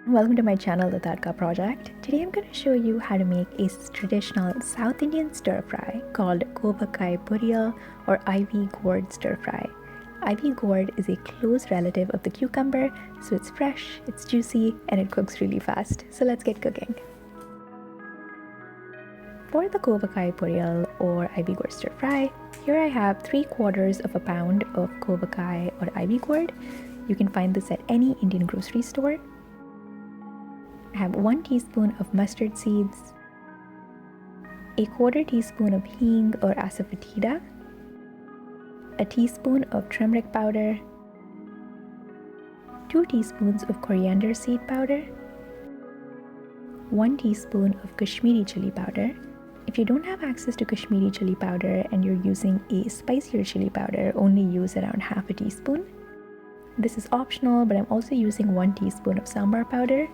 Welcome to my channel, The Tadka Project. Today I'm going to show you how to make a traditional South Indian stir fry called Kovakkai Poriyal or Ivy Gourd stir fry. Ivy Gourd is a close relative of the cucumber, so it's fresh, it's juicy, and it cooks really fast. So let's get cooking. For the Kovakkai Poriyal or Ivy Gourd stir fry, here I have 3/4 of a pound of Kovakkai or Ivy Gourd. You can find this at any Indian grocery store. I have 1 teaspoon of mustard seeds, a 1/4 teaspoon of hing or asafoetida, a teaspoon of turmeric powder, 2 teaspoons of coriander seed powder, 1 teaspoon of Kashimiri chili powder. If you don't have access to Kashimiri chili powder and you're using a spicier chili powder, only use around 1/2 teaspoon. This is optional, but I'm also using 1 teaspoon of sambar powder.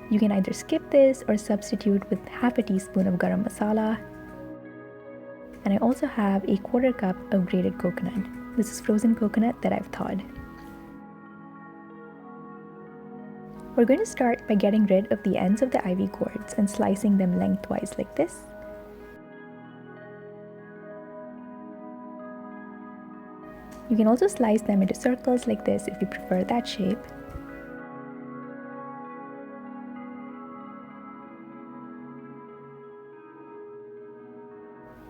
You can either skip this or substitute with 1/2 teaspoon of garam masala. And I also have a 1/4 cup of grated coconut. This is frozen coconut that I've thawed. We're going to start by getting rid of the ends of the ivy gourds and slicing them lengthwise like this. You can also slice them into circles like this if you prefer that shape.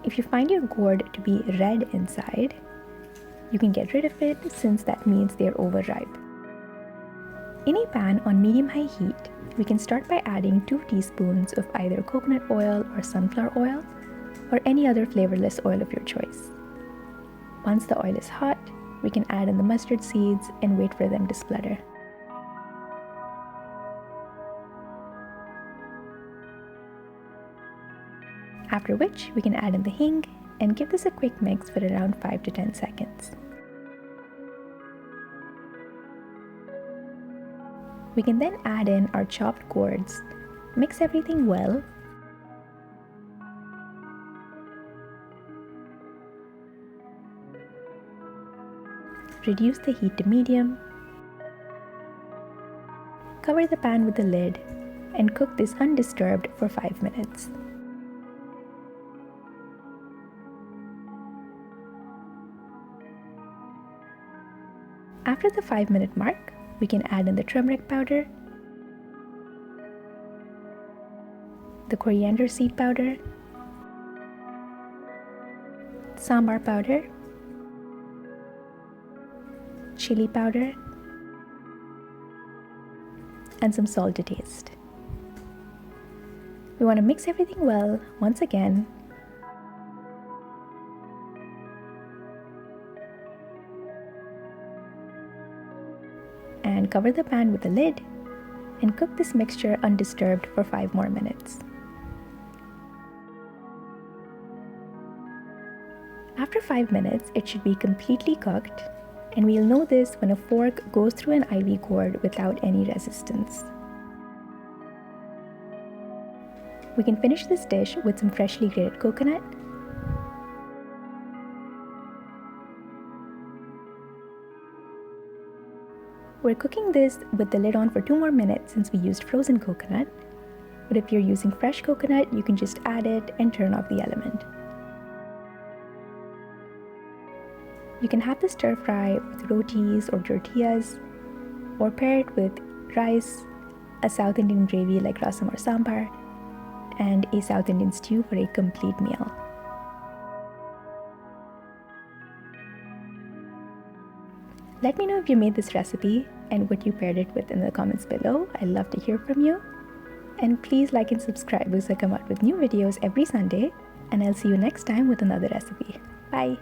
If you find your gourd to be red inside, you can get rid of it since that means they're overripe. In a pan on medium-high heat, we can start by adding 2 teaspoons of either coconut oil or sunflower oil or any other flavorless oil of your choice. Once the oil is hot, we can add in the mustard seeds and wait for them to splutter. After which, we can add in the hing and give this a quick mix for around 5 to 10 seconds. We can then add in our chopped gourds, mix everything well, reduce the heat to medium, cover the pan with the lid, and cook this undisturbed for 5 minutes. After the 5-minute mark, we can add in the turmeric powder, the coriander seed powder, sambar powder, chili powder, and some salt to taste. We want to mix everything well once again. And cover the pan with the lid and cook this mixture undisturbed for 5 more minutes. After 5 minutes, it should be completely cooked, and we'll know this when a fork goes through an ivy gourd without any resistance. We can finish this dish with some freshly grated coconut, We're cooking this with the lid on for 2 more minutes since we used frozen coconut, but if you're using fresh coconut, you can just add it and turn off the element. You can have the stir fry with rotis or tortillas, or pair it with rice, a South Indian gravy like rasam or sambar, and a South Indian stew for a complete meal. Let me know if you made this recipe and what you paired it with in the comments below. I'd love to hear from you. And please like and subscribe because I come out with new videos every Sunday. And I'll see you next time with another recipe. Bye!